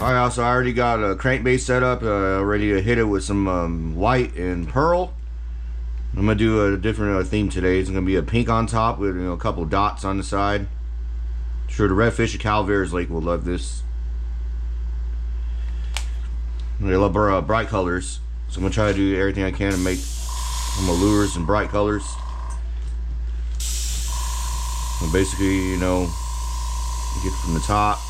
Alright, so I already got a crankbase set up, ready to hit it with some white and pearl. I'm gonna do a different theme today. It's gonna be a pink on top with a couple dots on the side. I'm sure the redfish at Calaveras Lake will love this. They love bright colors, so I'm gonna try to do everything I can to make some lures and bright colors. So basically, you know, get from the top.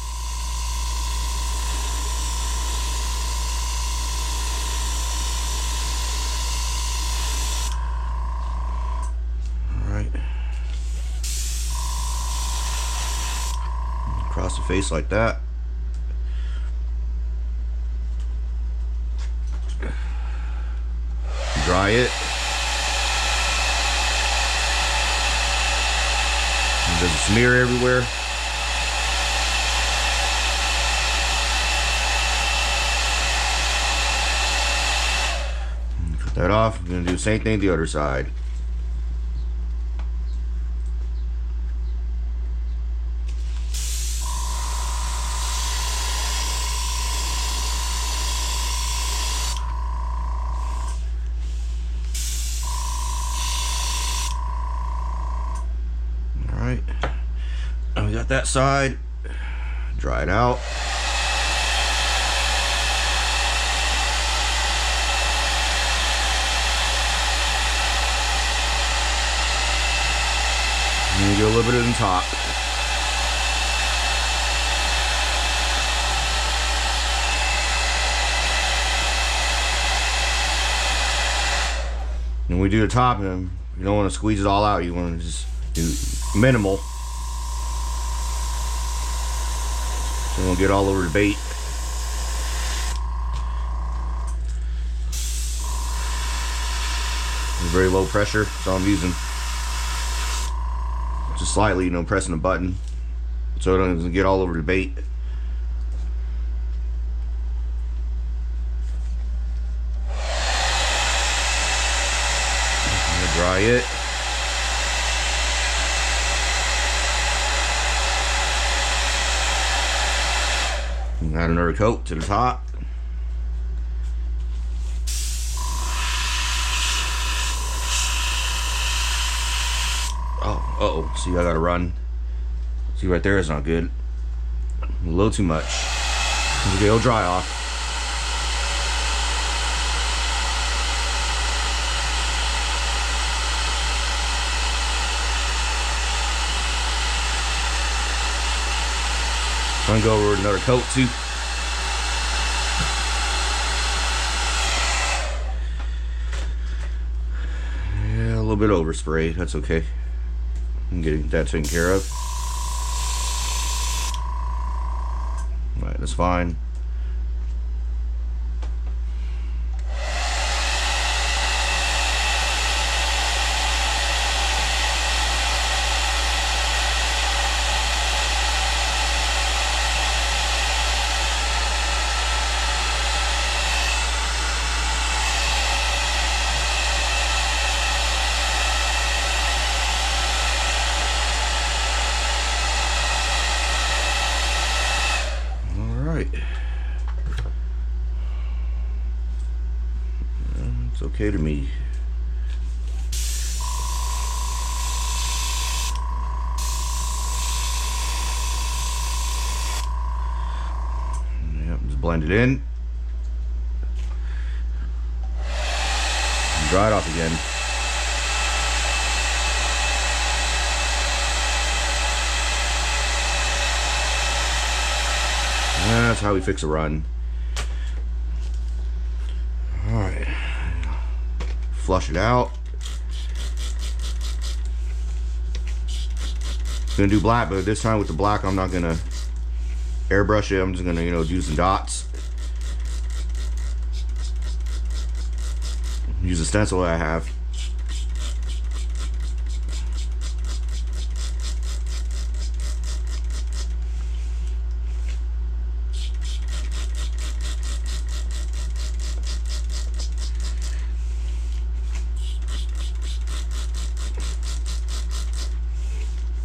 Across the face like that. Dry it. It doesn't smear everywhere. Cut that off. I'm going to do the same thing the other side. We got that side, dry it out. And you get a little bit of the top. And when we do the top, you don't want to squeeze it all out. You want to just do minimal. So it won't get all over the bait. Very low pressure, so I'm using just slightly, pressing the button so it doesn't get all over the bait. Dry it. Add another coat to the top. Oh, see, I gotta run. See, right there is not good. A little too much. Okay, it'll dry off. I'm gonna go over with another coat too. Yeah, a little bit overspray. That's okay. I'm getting that taken care of. All right, that's fine. It's okay to me. Yep, just blend it in. And dry it off again. That's how we fix a run. Alright. Flush it out. I'm gonna do black, but this time with the black I'm not gonna airbrush it. I'm just gonna, do some dots. Use the stencil that I have.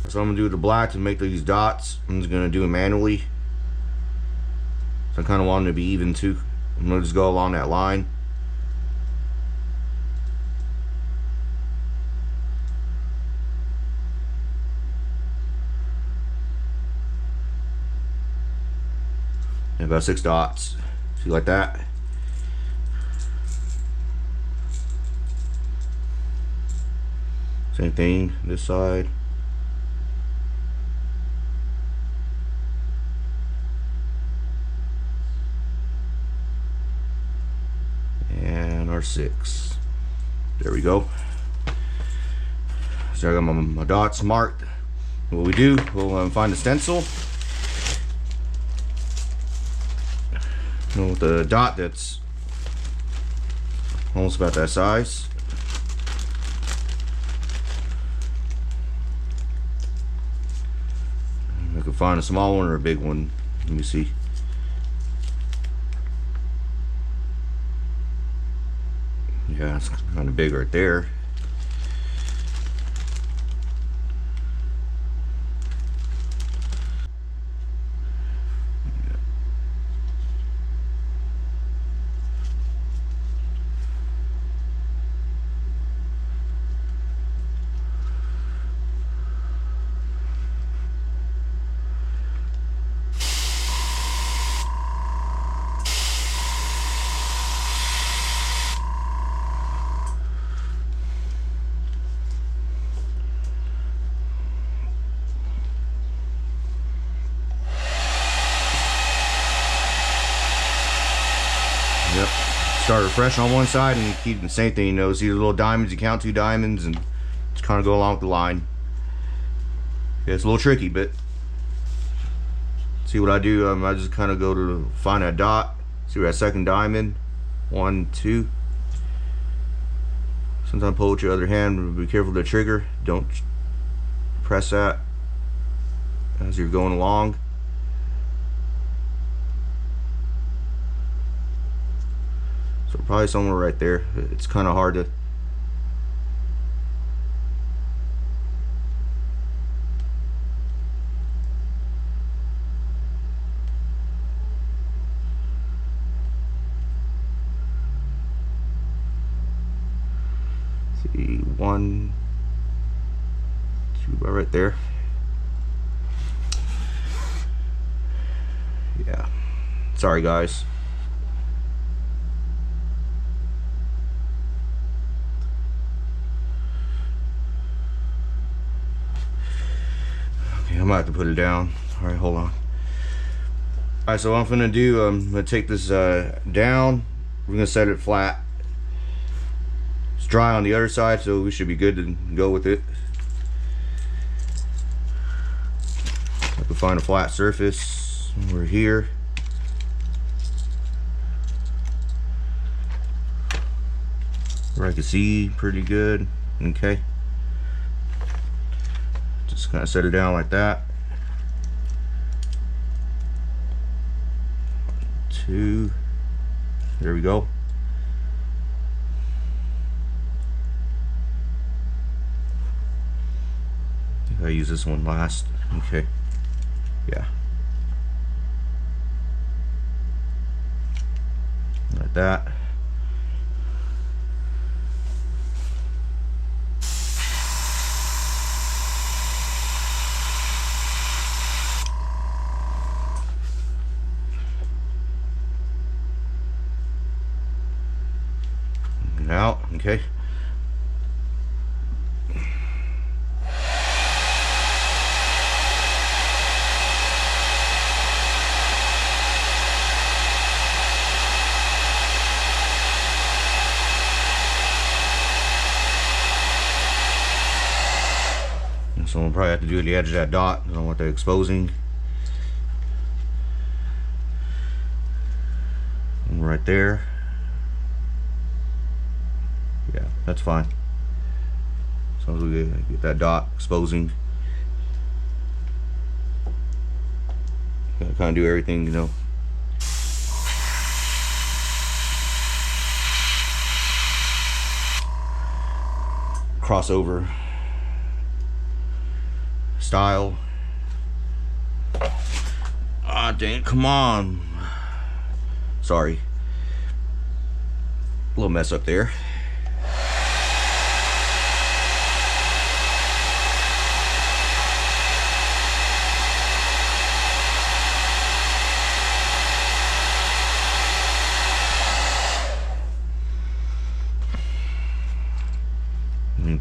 So I'm gonna do the black to make these dots. I'm just gonna do it manually. So I kind of want them to be even too. I'm gonna just go along that line. And about 6 dots. See, like that. Same thing this side. And our 6. There we go. So I got my dots marked. What we do, we'll find the stencil. With a dot that's almost about that size. I can find a small one or a big one. Let me see. Yeah, it's kind of big right there. Yep. Start fresh on one side and you keep the same thing, you know. See the little diamonds, you count 2 diamonds and just kind of go along with the line. Yeah, it's a little tricky, but see what I do, I just kind of go to find that dot, see where that second diamond, 1, 2. Sometimes pull with your other hand, be careful of the trigger, don't press that as you're going along. So probably somewhere right there. It's kind of hard to. See, 1, 2, right there. Yeah. Sorry, guys. I might have to put it down. Alright, hold on. Alright, so what I'm gonna do, I'm gonna take this down. We're gonna set it flat. It's dry on the other side, so we should be good to go with it. I can find a flat surface. We're here. Where I can see pretty good. Okay. Just kind of set it down like that. 2. There we go. I think I use this one last. Okay. Yeah. Like that. Out, okay. So we'll probably have to do the edge of that dot. I don't want that exposing. And right there. Yeah, that's fine. As long as we get that dot exposing. Gotta kind of do everything, you know. Crossover style. Ah, dang, come on. Sorry. A little mess up there.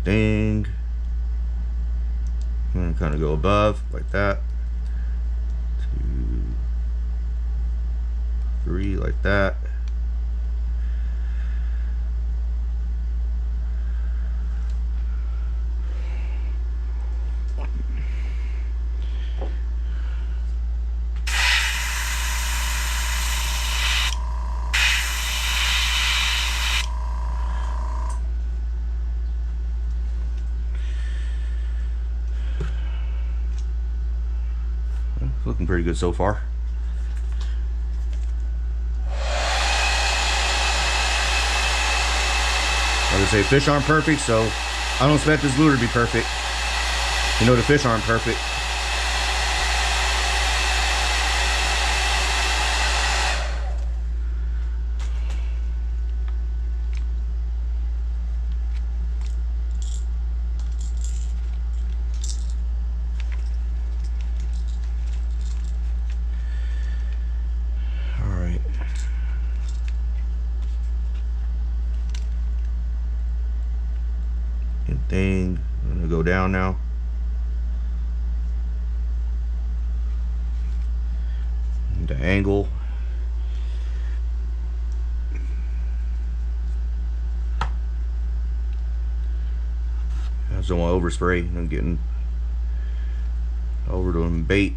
Thing. I'm gonna kind of go above like that. 2, 3 like that. Looking pretty good so far. Like I say, fish aren't perfect, so I don't expect this lure to be perfect. You know, the fish aren't perfect. Thing. I'm gonna go down now. The angle. I just don't want to overspray. I'm getting over to bait.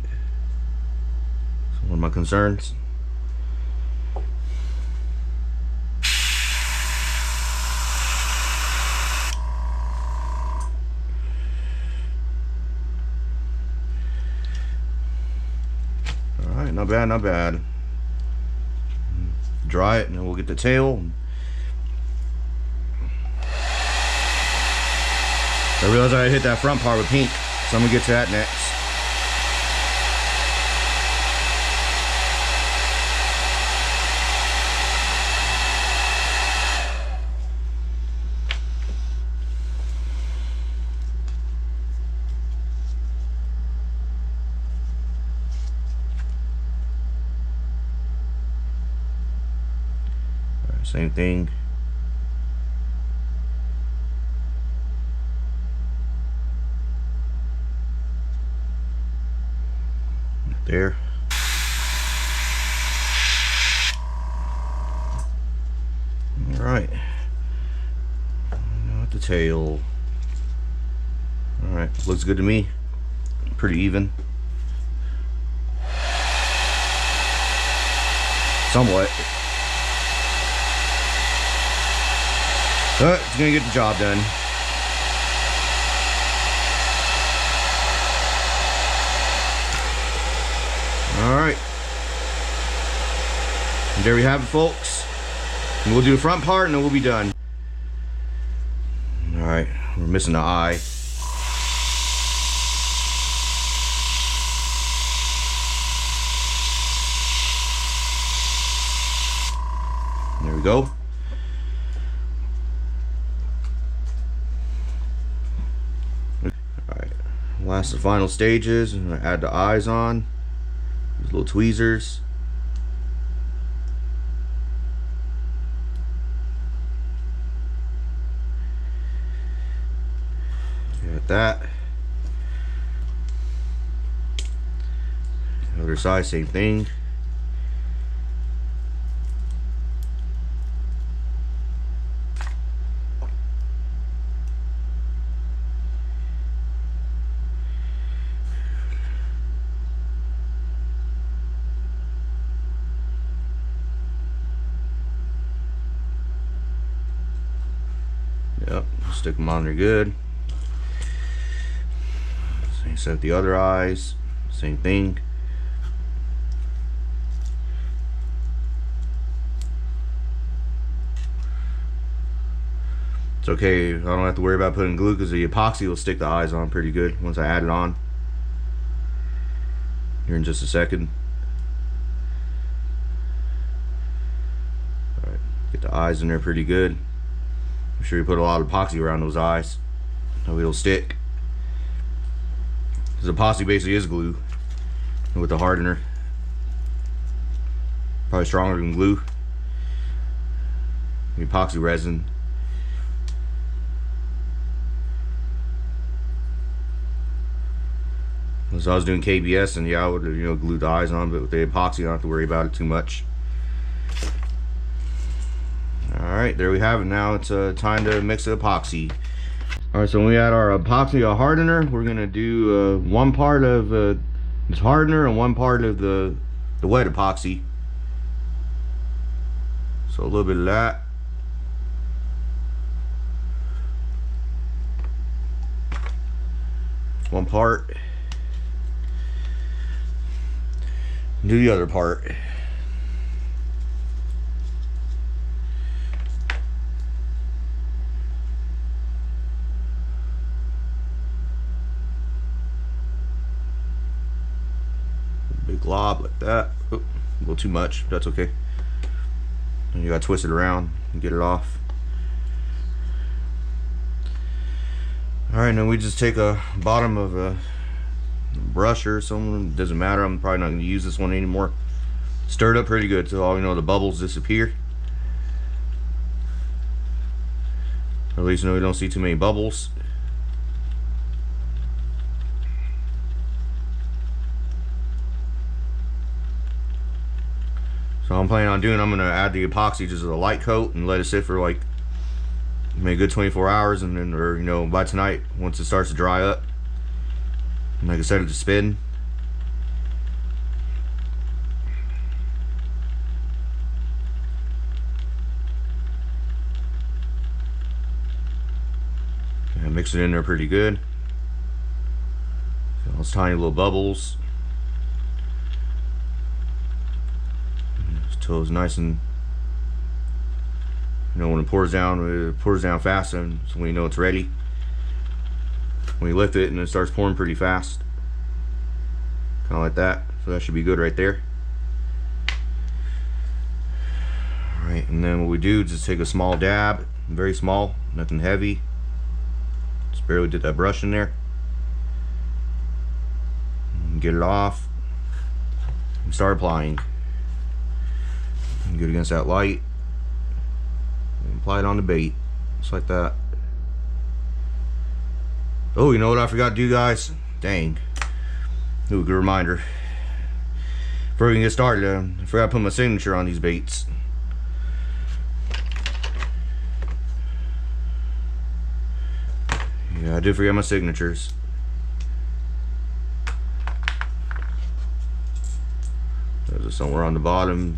It's one of my concerns. Not bad, not bad. Dry it and then we'll get the tail. I realized I hit that front part with pink, so I'm gonna get to that next. Same thing. There. All right. Now at the tail. All right, looks good to me. Pretty even. Somewhat. But it's gonna get the job done. Alright. And there we have it, folks. And we'll do the front part and then we'll be done. Alright, we're missing the eye. There we go. Last the final stages, and I add the eyes on these little tweezers. Got that. Other side, same thing. Yep, stick them on there good. Same set the other eyes, same thing. It's okay, I don't have to worry about putting glue because the epoxy will stick the eyes on pretty good once I add it on. Here in just a second. Get the eyes in there pretty good. Make sure you put a lot of epoxy around those eyes. That way it'll stick. Because epoxy basically is glue with the hardener. Probably stronger than glue. The epoxy resin. So I was doing KBS, and yeah, I would glue the eyes on, but with the epoxy, I don't have to worry about it too much. Alright, there we have it. Now it's time to mix the epoxy. Alright, so when we add our epoxy hardener, we're going to do one part of this hardener and one part of the wet epoxy. So a little bit of that. One part. Do the other part. Big glob like that. Oh, a little too much. That's okay. And you gotta twist it around and get it off. Alright, now we just take a bottom of a brush or something, doesn't matter. I'm probably not going to use this one anymore. Stir it up pretty good so all the bubbles disappear. Or at least we don't see too many bubbles. So I'm planning on doing, I'm going to add the epoxy just as a light coat and let it sit for like maybe a good 24 hours, and then, or by tonight, once it starts to dry up, like I set it to spin. And mix it in there pretty good. So those tiny little bubbles. Until it's nice and, when it pours down fast, and so when you know it's ready. When you lift it and it starts pouring pretty fast, kind of like that. So that should be good right there. Alright, and then what we do is just take a small dab, very small, nothing heavy. Just barely did that brush in there. And get it off and start applying. And get against that light and apply it on the bait, just like that. Oh, you know what I forgot to do, guys? Dang. Ooh, good reminder. Before we can get started, I forgot to put my signature on these baits. Yeah, I did forget my signatures. There's somewhere on the bottom.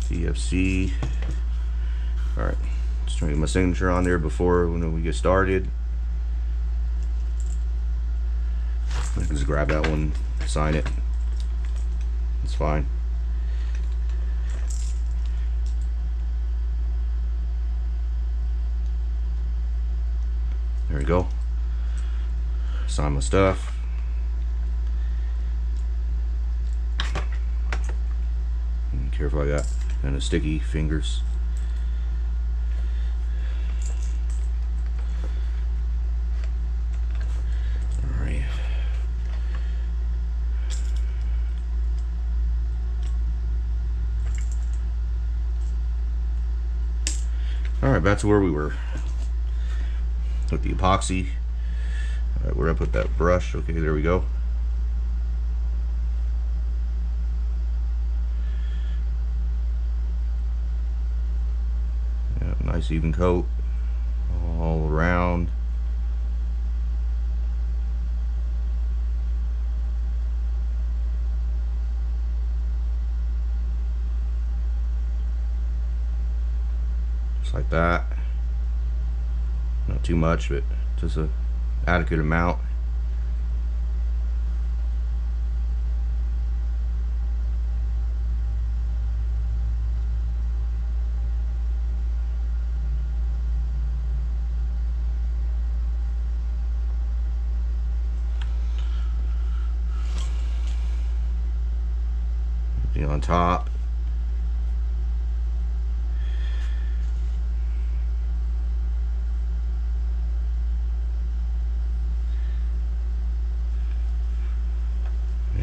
CFC. Alright, just trying to get my signature on there before we get started. I can just grab that one, sign it. It's fine. There we go. Sign my stuff. Be careful, I got kind of sticky fingers. Alright. Alright, back to where we were with the epoxy. Alright, where I put that brush. Okay, there we go. Nice even coat all around. Just like that. Not too much, but just a adequate amount. on top.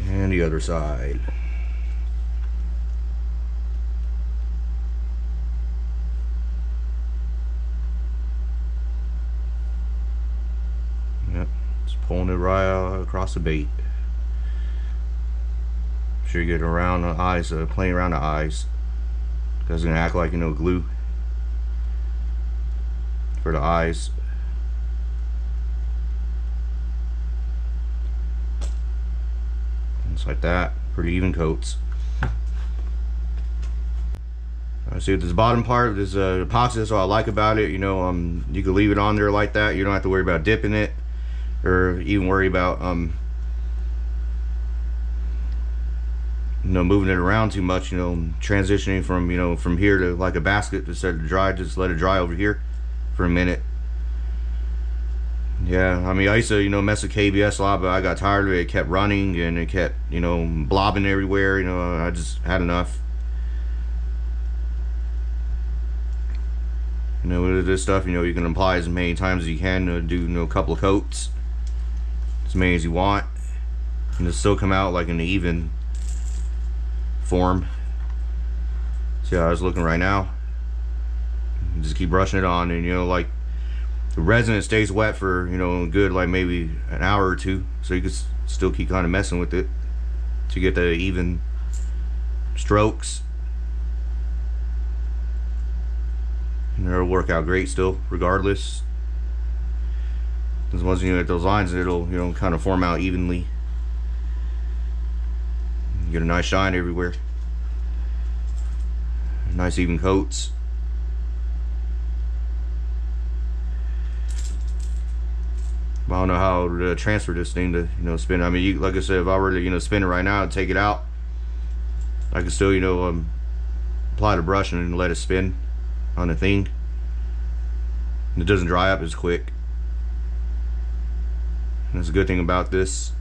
And the other side. Yep, just pulling it right across the bait. Sure you get around the eyes, playing around the eyes. Because it's gonna act like, you know, glue for the eyes. Just like that, pretty even coats. I see this bottom part of this epoxy. That's what I like about it. You know, you can leave it on there like that. You don't have to worry about dipping it, or even worry about you know, moving it around too much. You know, transitioning from, you know, from here to like a basket to set it to dry. Just let it dry over here for a minute. Yeah, I mean, I used to, you know, mess with KBS a lot, but I got tired of it. It kept running and it kept, you know, blobbing everywhere. You know, I just had enough. You know, with this stuff, you know, you can apply as many times as you can to do, you know, a couple of coats, as many as you want, and it'll still come out like an even form. See how I was looking right now? You just keep brushing it on, and you know, like the resin, it stays wet for, you know, good like maybe an hour or two, so you can still keep kind of messing with it to get the even strokes. And it'll work out great still, regardless. Because once you get those lines, it'll, you know, kind of form out evenly. You get a nice shine everywhere. Nice even coats. I don't know how to transfer this thing to, you know, spin. I mean, you, like I said, if I were to, you know, spin it right now and take it out, I can still, you know, apply the brush and let it spin on the thing, and it doesn't dry up as quick. And that's a good thing about this.